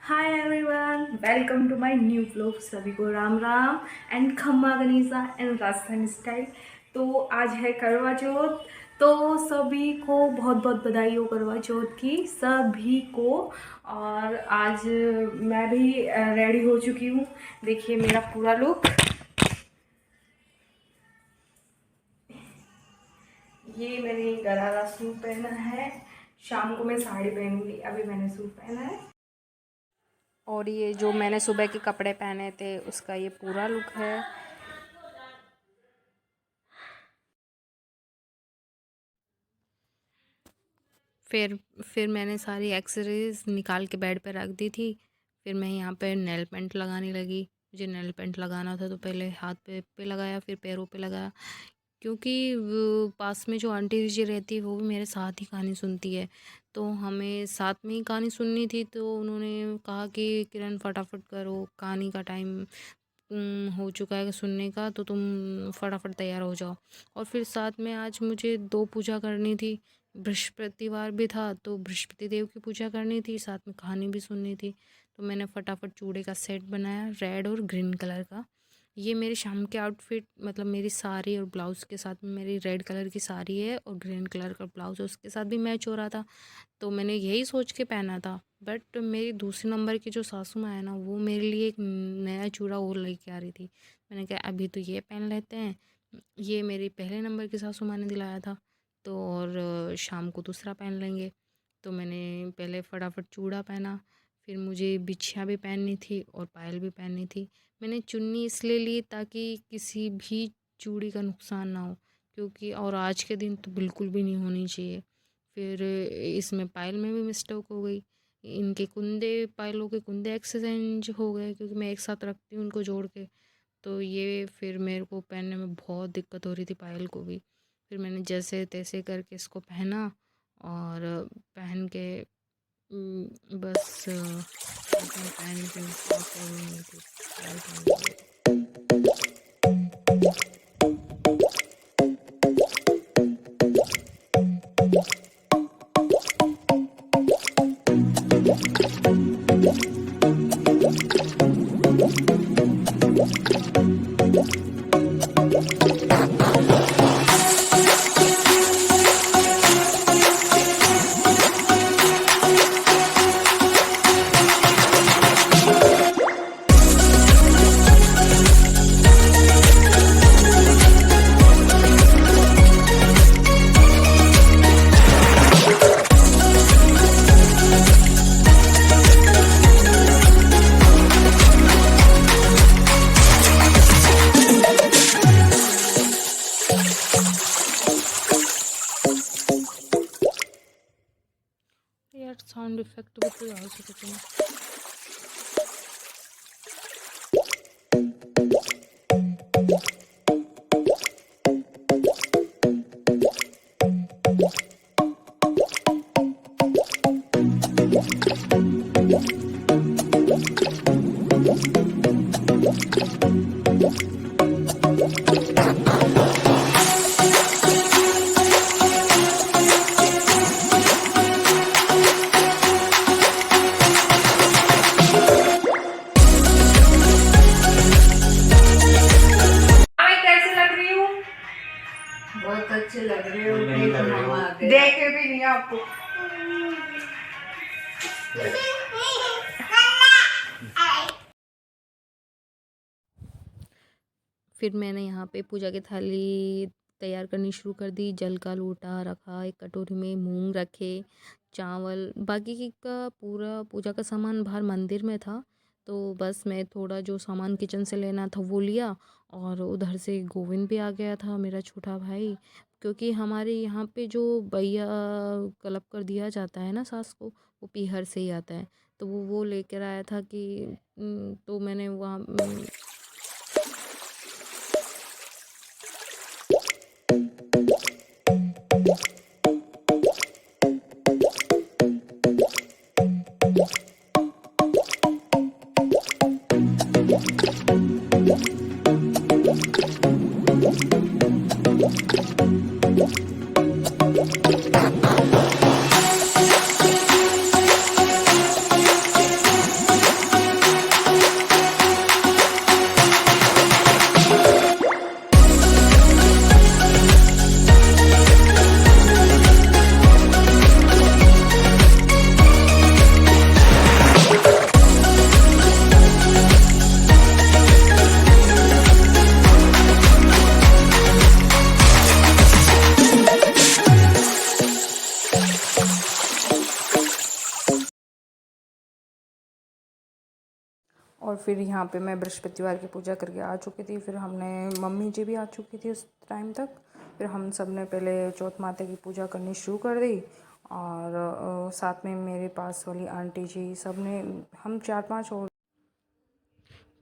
Hi everyone, welcome to my new vlog. सभी को Ram Ram and खम्मा गनीसा एंड राजस्थान स्टाइल। तो आज है करवा चौथ, तो सभी को बहुत बहुत बधाई हो करवा चौथ की सभी को। और आज मैं भी रेडी हो चुकी हूँ। देखिए मेरा पूरा लुक। ये मैंने गरारा सूट पहना है, शाम को मैं साड़ी पहनूंगी, अभी मैंने सूट पहना है। और ये जो मैंने सुबह के कपड़े पहने थे उसका ये पूरा लुक है। फिर मैंने सारी एक्सेसरीज निकाल के बेड पे रख दी थी। फिर मैं यहाँ पे नेल पेंट लगाने लगी। मुझे नेल पेंट लगाना था तो पहले हाथ पे लगाया, फिर पैरों पे लगाया, क्योंकि वो पास में जो आंटी जी रहती है वो भी मेरे साथ ही कहानी सुनती है, तो हमें साथ में ही कहानी सुननी थी। तो उन्होंने कहा कि किरण फटाफट करो, कहानी का टाइम हो चुका है सुनने का, तो तुम फटाफट तैयार हो जाओ। और फिर साथ में आज मुझे 2 पूजा करनी थी। बृहस्पतिवार भी था तो बृहस्पति देव की पूजा करनी थी, साथ में कहानी भी सुननी थी। तो मैंने फटाफट चूड़े का सेट बनाया, रेड और ग्रीन कलर का। ये मेरी शाम के आउटफिट, मतलब मेरी साड़ी और ब्लाउज़ के साथ में मेरी रेड कलर की साड़ी है और ग्रीन कलर का ब्लाउज़ उसके साथ भी मैच हो रहा था। तो मैंने यही सोच के पहना था। बट मेरी दूसरे नंबर की जो सासू माँ है ना, वो मेरे लिए एक नया चूड़ा और लेके आ रही थी। मैंने कहा अभी तो ये पहन लेते हैं, ये मेरी पहले नंबर की सासू माँ ने दिलाया था, तो और शाम को दूसरा पहन लेंगे। तो मैंने पहले फटाफट चूड़ा पहना, फिर मुझे बिछिया भी पहननी थी और पायल भी पहननी थी। मैंने चुन्नी इसलिए ली ताकि किसी भी चूड़ी का नुकसान ना हो, क्योंकि और आज के दिन तो बिल्कुल भी नहीं होनी चाहिए। फिर इसमें पायल में भी मिस्टेक हो गई, इनके कुंदे, पायलों के कुंदे एक्सचेंज हो गए, क्योंकि मैं एक साथ रखती हूँ उनको जोड़ के। तो ये फिर मेरे को पहनने में बहुत दिक्कत हो रही थी पायल को भी। फिर मैंने जैसे तैसे करके इसको पहना और पहन के बस अपने पहन के पहन थी पायल पहन ली। यार साउंड इफेक्ट भी कोई आ सकते हैं। बहुत अच्छे लग रहे हो, देखे भी नहीं आपको। फिर मैंने यहाँ पे पूजा की थाली तैयार करनी शुरू कर दी। जल का लोटा रखा, एक कटोरी में मूंग रखे, चावल, बाकी की का पूरा पूजा का सामान बाहर मंदिर में था। तो बस मैं थोड़ा जो सामान किचन से लेना था वो लिया, और उधर से गोविंद भी आ गया था, मेरा छोटा भाई। क्योंकि हमारे यहाँ पे जो भैया क्लब कर दिया जाता है ना सास को, वो पीहर से ही आता है। तो वो लेकर आया था कि तो मैंने वहाँ और फिर यहाँ पे मैं बृहस्पतिवार की पूजा करके आ चुकी थी। फिर हमने मम्मी जी भी आ चुकी थी उस टाइम तक। फिर हम सब ने पहले चौथ माता की पूजा करनी शुरू कर दी और साथ में मेरे पास वाली आंटी जी सब ने, हम 4-5 और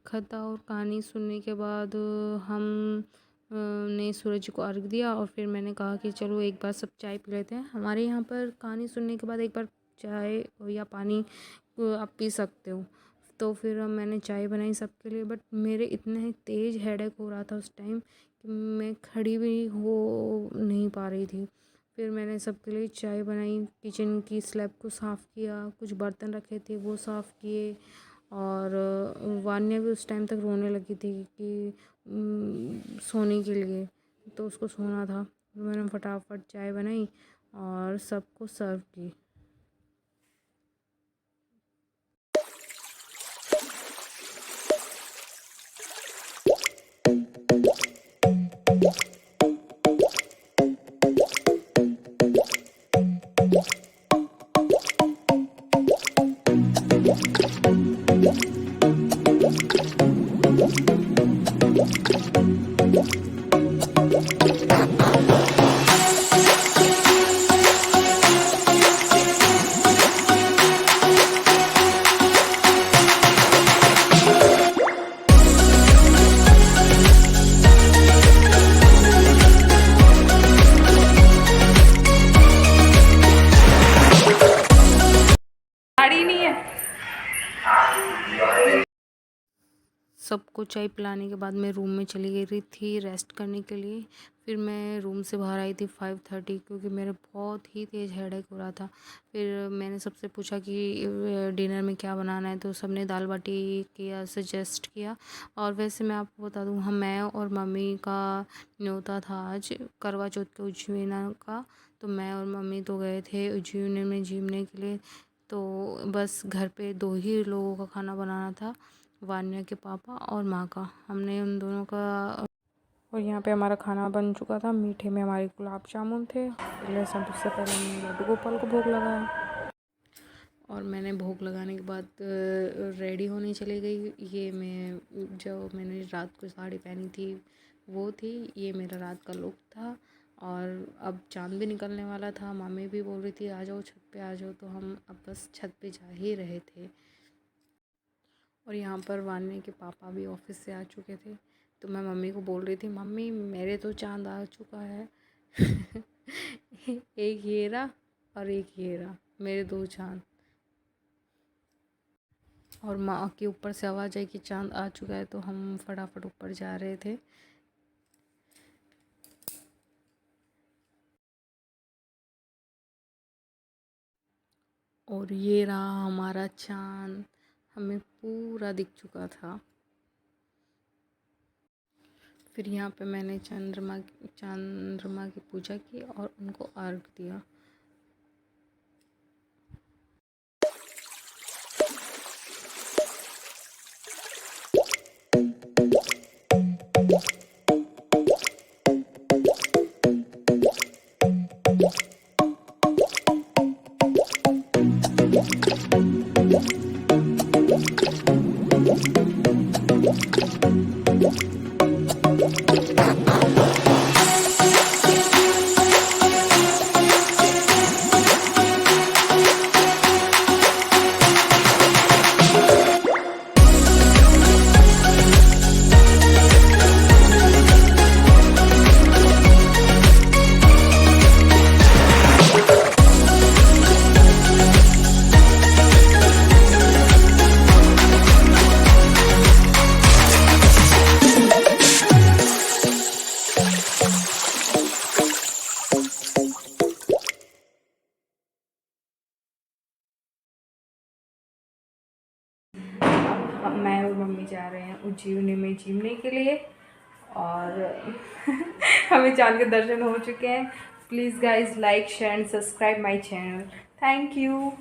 कथा और कहानी सुनने के बाद हम ने सूरज को अर्घ दिया और फिर मैंने कहा कि चलो एक बार सब चाय पी लेते हैं। हमारे यहाँ पर कहानी सुनने के बाद एक बार चाय या पानी आप पी सकते हो। तो फिर मैंने चाय बनाई सबके लिए, बट मेरे इतने तेज़ हेडेक हो रहा था उस टाइम कि मैं खड़ी भी हो नहीं पा रही थी। फिर मैंने सबके लिए चाय बनाई, किचन की स्लैब को साफ़ किया, कुछ बर्तन रखे थे वो साफ़ किए। और वान्या भी उस टाइम तक रोने लगी थी कि सोने के लिए, तो उसको सोना था। तो मैंने फटाफट चाय बनाई और सबको सर्व की। गाड़ी नहीं है। सबको चाय पिलाने के बाद मैं रूम में चली गई थी रेस्ट करने के लिए। फिर मैं रूम से बाहर आई थी 5:30 क्योंकि मेरे बहुत ही तेज़ हेडेक हो रहा था। फिर मैंने सबसे पूछा कि डिनर में क्या बनाना है, तो सबने दाल बाटी किया सजेस्ट किया। और वैसे मैं आपको बता दूँ, हम मैं और मम्मी का न्योता था आज करवा चौथ के उज्जैना का। तो मैं और मम्मी तो गए थे उज्जैन में घूमने के लिए। तो बस घर पे 2 ही लोगों का खाना बनाना था, वान्या के पापा और माँ का। हमने उन दोनों का। और यहाँ पे हमारा खाना बन चुका था। मीठे में हमारे गुलाब जामुन थे। सबसे पहले हमने लड्डू गोपाल को भोग लगाया। और मैंने भोग लगाने के बाद रेडी होने चली गई। ये मैं जो मैंने रात को साड़ी पहनी थी वो थी, ये मेरा रात का लुक था। और अब चाँद भी निकलने वाला था। मम्मी भी बोल रही थी आ जाओ छत पे आ जाओ, तो हम अब बस छत पे जा ही रहे थे। और यहाँ पर वान्या के पापा भी ऑफिस से आ चुके थे। तो मैं मम्मी को बोल रही थी मम्मी मेरे तो चाँद आ चुका है। एक ये रहा और एक ये रहा, मेरे 2 चाँद। और माँ के ऊपर से आवाज़ आई कि चाँद आ चुका है, तो हम फटाफट ऊपर जा रहे थे। और ये रहा हमारा चाँद, हमें पूरा दिख चुका था। फिर यहाँ पे मैंने चंद्रमा की पूजा की और उनको अर्घ दिया। मैं और मम्मी जा रहे हैं उज्जैन में घूमने के लिए और हमें चाँद के दर्शन हो चुके हैं। Please guys like share and subscribe my channel. Thank you.